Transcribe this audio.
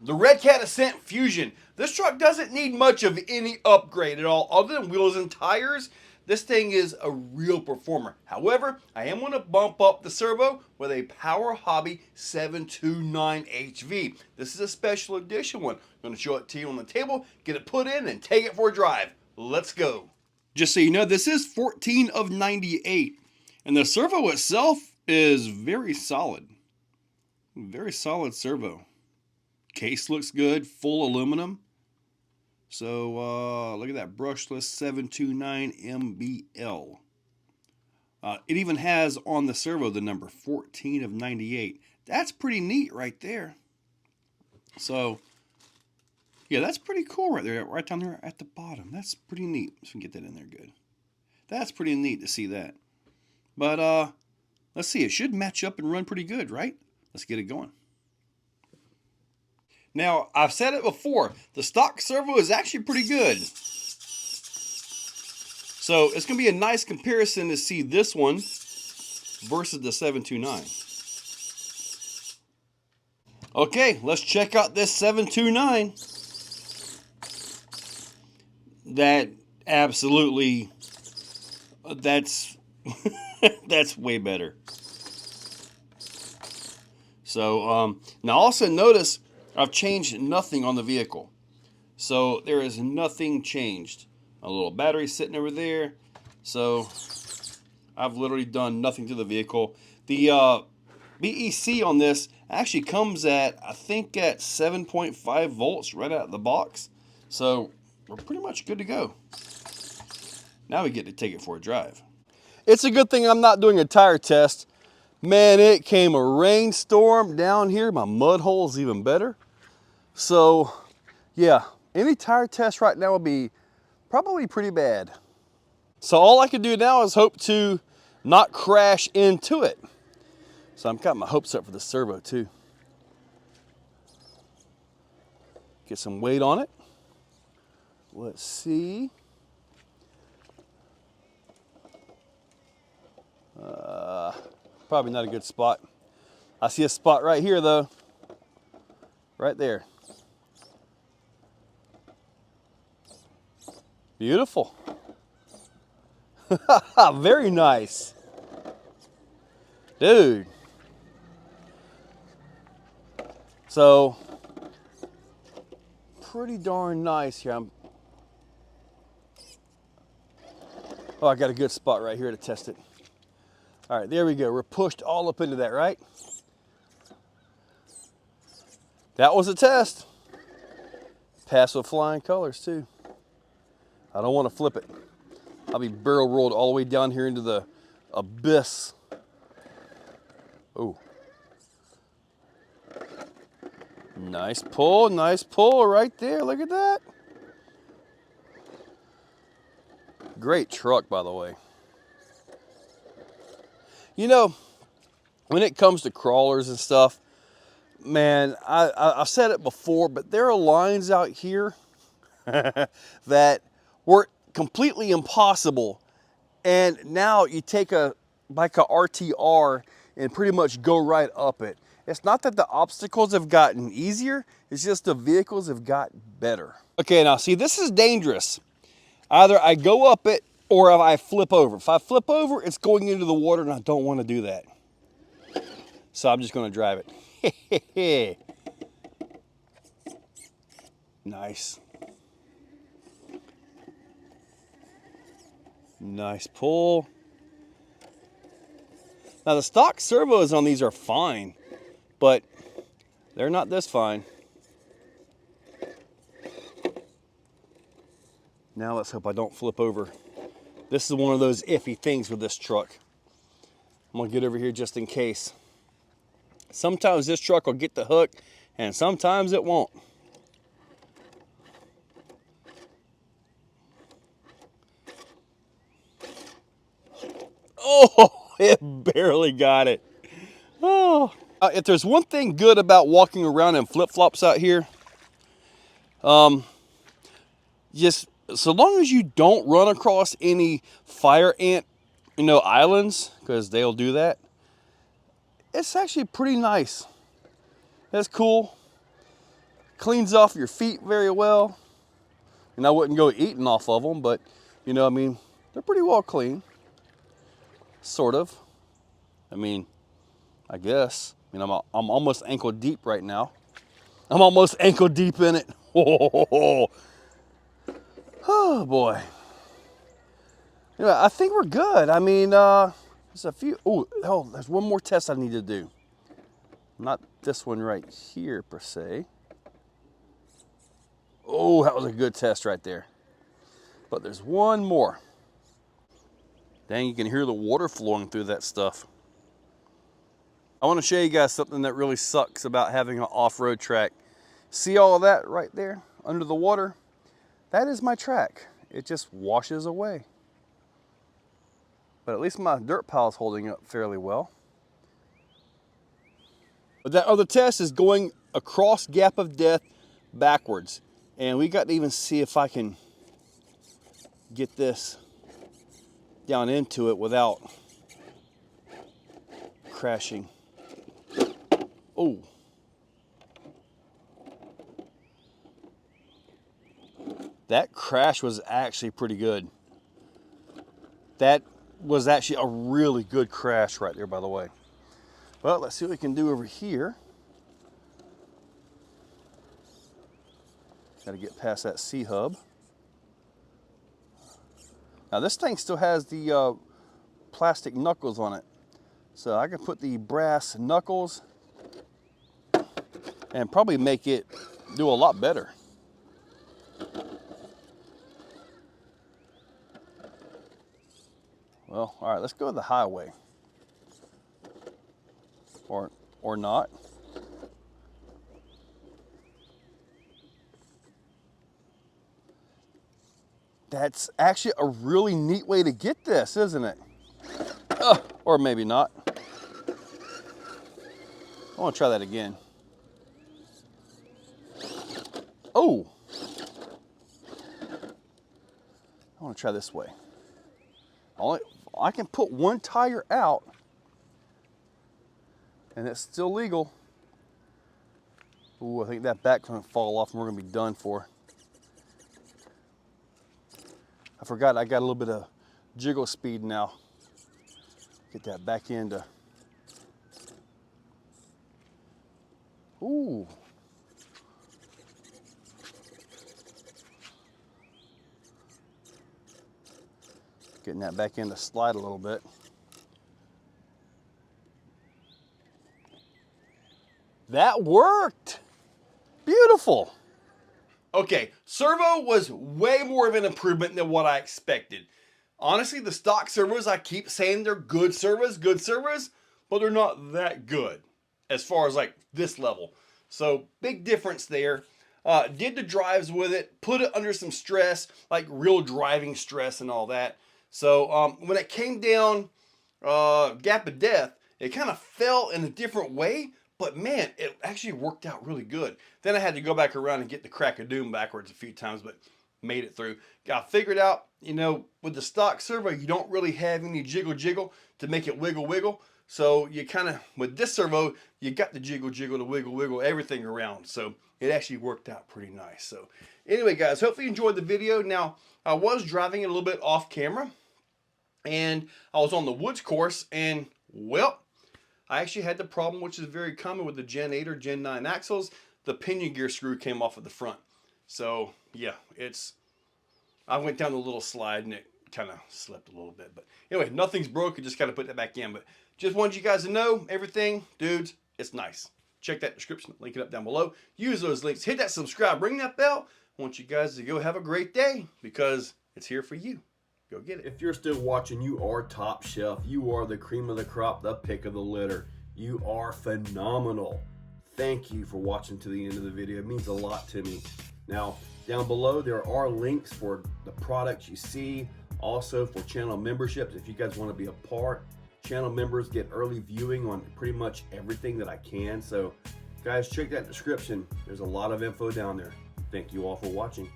The Redcat Ascent Fusion. This truck doesn't need much of any upgrade at all, other than wheels and tires. This thing is a real performer. However, I am going to bump up the servo with a Powerhobby 729 HV. This is a special edition one. I'm going to show it to you on the table, get it put in, and take it for a drive. Let's go. Just so you know, this is 14 of 98, and the servo itself is very solid. Very solid servo. Case looks good, full aluminum. So look at that brushless 729 MBL. It even has on the servo the number 14 of 98. That's pretty neat right there. So yeah, that's pretty cool right there, right down there at the bottom. That's pretty neat. So we can get that in there good. That's pretty neat to see that. But let's see, it should match up and run pretty good, right? Let's get it going. Now, I've said it before, the stock servo is actually pretty good. So it's going to be a nice comparison to see this one versus the 729. Okay, let's check out this 729. That absolutely, that's way better. So now also notice I've changed nothing on the vehicle. So there is nothing changed. A little battery sitting over there. So I've literally done nothing to the vehicle. The BEC on this actually comes at, I think, at 7.5 volts right out of the box. So we're pretty much good to go. Now we get to take it for a drive. It's a good thing I'm not doing a tire test. Man, it came a rainstorm down here. My mud hole's even better. So, yeah, any tire test right now would be probably pretty bad. So all I can do now is hope to not crash into it. So I've got my hopes up for the servo too. Get some weight on it. Let's see. Probably not a good spot. I see a spot right here though. Right there. Beautiful. Very nice. Dude. So, pretty darn nice here. Oh, I got a good spot right here to test it. All right, there we go. We're pushed all up into that, right? That was a test. Passed with flying colors too. I don't want to flip it. I'll be barrel rolled all the way down here into the abyss. Oh. Nice pull right there. Look at that. Great truck, by the way. You know, when it comes to crawlers and stuff, man, I've said it before, but there are lines out here that were completely impossible. And now you take like a RTR and pretty much go right up it. It's not that the obstacles have gotten easier, it's just the vehicles have gotten better. Okay, now see, this is dangerous. Either I go up it or if I flip over. If I flip over, it's going into the water and I don't want to do that. So I'm just going to drive it. Nice. Nice pull. Now the stock servos on these are fine, but they're not this fine. Now let's hope I don't flip over. This is one of those iffy things with this truck. I'm gonna get over here just in case. Sometimes this truck will get the hook and sometimes it won't. Oh, it barely got it. Oh. If there's one thing good about walking around in flip-flops out here, just so long as you don't run across any fire ant, islands, because they'll do that, it's actually pretty nice. That's cool. cleans off your feet very well. And I wouldn't go eating off of them, but you know, I mean, they're pretty well clean. Sort of. I mean, I guess. I mean, I'm almost ankle deep right now. I'm almost ankle deep in it. Oh boy. Anyway, I think we're good. I mean, there's a few. Oh, there's one more test I need to do. Not this one right here per se. Oh, that was a good test right there. But there's one more. Dang, you can hear the water flowing through that stuff. I want to show you guys something that really sucks about having an off-road track. See all of that right there under the water? That is my track. It just washes away. But at least my dirt pile is holding up fairly well. But that other test is going across Gap of Death backwards. And we got to even see if I can get this down into it without crashing. Oh. That crash was actually pretty good. That was actually a really good crash right there, by the way. Well, let's see what we can do over here. Got to get past that C-hub. Now this thing still has the plastic knuckles on it. So I can put the brass knuckles and probably make it do a lot better. Well, all right, let's go to the highway. Or not. That's actually a really neat way to get this, isn't it? Or maybe not. I want to try that again. Oh! I want to try this way. I can put one tire out and it's still legal. Ooh, I think that back's gonna fall off and we're gonna be done for. I forgot I got a little bit of jiggle speed now. Get that back into. Ooh. Getting that back in to slide a little bit. That worked. Beautiful. Okay, Servo was way more of an improvement than what I expected. Honestly, the stock servos, I keep saying they're good servos, but they're not that good as far as like this level. So big difference there. Did the drives with it, put it under some stress, like real driving stress and all that. So when it came down Gap of Death, it kind of fell in a different way, but man, it actually worked out really good. Then I had to go back around and get the crack of doom backwards a few times, but made it through. Got figured out, you know, with the stock servo, you don't really have any jiggle to make it wiggle. So you kind of, with this servo, you got the jiggle, the wiggle, everything around. So it actually worked out pretty nice. So anyway, guys, hopefully you enjoyed the video. Now, I was driving it a little bit off camera, and I was on the woods course, and well, I actually had the problem, which is very common with the Gen 8 or Gen 9 axles. The pinion gear screw came off at the front. So yeah, I went down the little slide and it kind of slipped a little bit. But anyway, nothing's broken, just got to put that back in. But just wanted you guys to know everything, dudes, it's nice. Check that description, link it up down below. Use those links, hit that subscribe, ring that bell. I want you guys to go have a great day because it's here for you. Go get it. If you're still watching, you are top shelf. You are the cream of the crop, the pick of the litter. You are phenomenal. Thank you for watching to the end of the video. It means a lot to me. Now, down below, there are links for the products you see. Also for channel memberships, if you guys want to be a part. Channel members get early viewing on pretty much everything that I can. So, guys, check that description. There's a lot of info down there. Thank you all for watching.